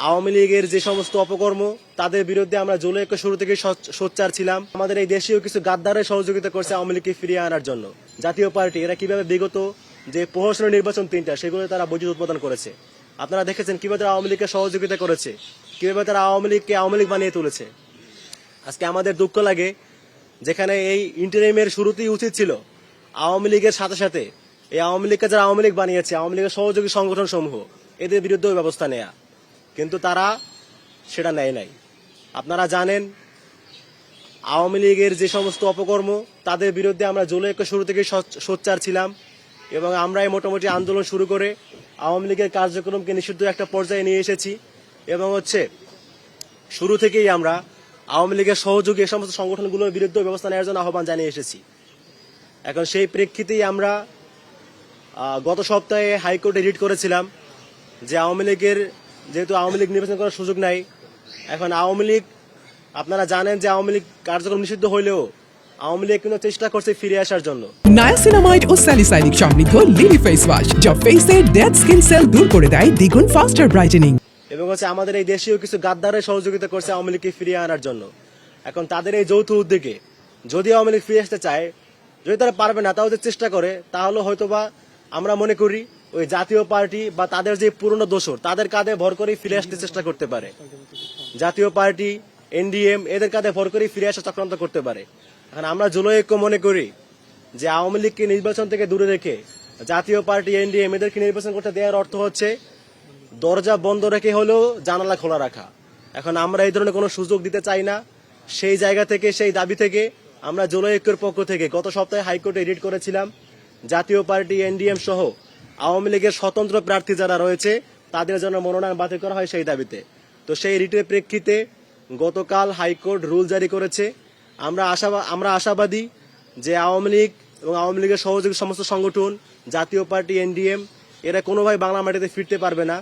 আওয়ামী লীগের যে সমস্ত অপকর্ম তাদের বিরুদ্ধে আমরা জুলাই ঐক্য শুরু থেকে সোচ্চার ছিলাম। আমাদের এই দেশেও কিছু গাদ্দারের সহযোগিতা করছে আওয়ামী লীগকে ফিরিয়ে আনার জন্য। জাতীয় পার্টি এরা কিভাবে বিগত যে প্রহসনের নির্বাচন তিনটা সেগুলো তারা বৈদ্যুৎ উৎপাদন করেছে। আপনারা দেখেছেন কিভাবে তারা আওয়ামী লীগকে সহযোগিতা করেছে, কিভাবে তারা আওয়ামী লীগকে আওয়ামী লীগ বানিয়ে তুলেছে। আজকে আমাদের দুঃখ লাগে যেখানে এই ইন্টারিমের শুরুতেই উচিত ছিল আওয়ামী লীগের সাথে সাথে এই আওয়ামী লীগকে যারা আওয়ামী লীগ বানিয়েছে আওয়ামী লীগের সহযোগী সংগঠন সমূহ এদের বিরুদ্ধেও ব্যবস্থা নেয়া, কিন্তু তারা সেটা নেয় নাই। আপনারা জানেন আওয়ামী লীগের যে সমস্ত অপকর্ম তাদের বিরুদ্ধে আমরা জুলাই ঐক্য শুরু থেকে সোচ্চার ছিলাম এবং আমরাই মোটামুটি আন্দোলন শুরু করে আওয়ামী লীগের কার্যক্রমকে নিষিদ্ধ একটা পর্যায়ে নিয়ে এসেছি এবং শুরু থেকেই আমরা আওয়ামী লীগের সহযোগী এই সমস্ত সংগঠনগুলোর বিরুদ্ধে ব্যবস্থা নেওয়ার জন্য আহ্বান জানিয়ে এসেছি। এখন সেই প্রেক্ষিতেই আমরা গত সপ্তাহে হাইকোর্টে রিট করেছিলাম যে আওয়ামী লীগের যেহেতু আওয়ামী লীগ নির্বাচন করার সুযোগ নাই, এখন আওয়ামী লীগ আপনারা জানেন যে আওয়ামী লীগ কার্যক্রম নিষিদ্ধ হইলেও আওয়ামী লীগ কিন্তু চেষ্টা করছে ফিরে আসার জন্য। নায়াসিনামাইড ও স্যালিসাইলিক সমৃদ্ধ লিলি ফেস ওয়াশ যা ফেসের ডেড স্কিন সেল দূর করে দেয় দ্বিগুণ ফাস্টার ব্রাইটেনিং। এবং আমাদের এই দেশেও কিছু গাদ্দারের সহযোগিতা করছে আওয়ামী লীগকে ফিরিয়ে আনার জন্য। এখন তাদের এই যৌথ উদ্যোগে যদি আওয়ামী লীগ ফিরে আসতে চায়, যদি তারা পারবে না তাও চেষ্টা করে, তাহলে হয়তোবা আমরা মনে করি ওই জাতীয় পার্টি বা তাদের যে পুরনো দোসর তাদের কাঁধে ভর করে ফিরে আসতে চেষ্টা করতে পারে। জাতীয় পার্টি, এনডিএম এদের কাঁধে ভর করে ফিরে আসা চক্রান্ত করতে পারে। এখন আমরা জুলাই ঐক্য মনে করি যে আওয়ামী লীগকে নির্বাচন থেকে দূরে রেখে জাতীয় পার্টি, এনডিএম এদেরকে নির্বাচন করতে দেওয়ার অর্থ হচ্ছে দরজা বন্ধ রেখে হলেও জানালা খোলা রাখা। এখন আমরা এই ধরনের কোনো সুযোগ দিতে চাই না। সেই জায়গা থেকে, সেই দাবি থেকে আমরা জুলাই ঐক্যের পক্ষ থেকে গত সপ্তাহে হাইকোর্টে রিট করেছিলাম জাতীয় পার্টি, এনডিএম সহ আওয়ামী লীগের স্বতন্ত্র প্রার্থী যারা রয়েছে তাদের জন্য মনোনয়ন বাতিল করা হয় সেই দাবিতে। তো সেই রিটের প্রেক্ষিতে গতকাল হাইকোর্ট রুল জারি করেছে। আমরা আশাবাদী যে আওয়ামী লীগ এবং আওয়ামী লীগের সহযোগী সমস্ত সংগঠন, জাতীয় পার্টি, এনডিএম এরা কোনোভাবে বাংলা মাটিতে ফিরতে পারবে না।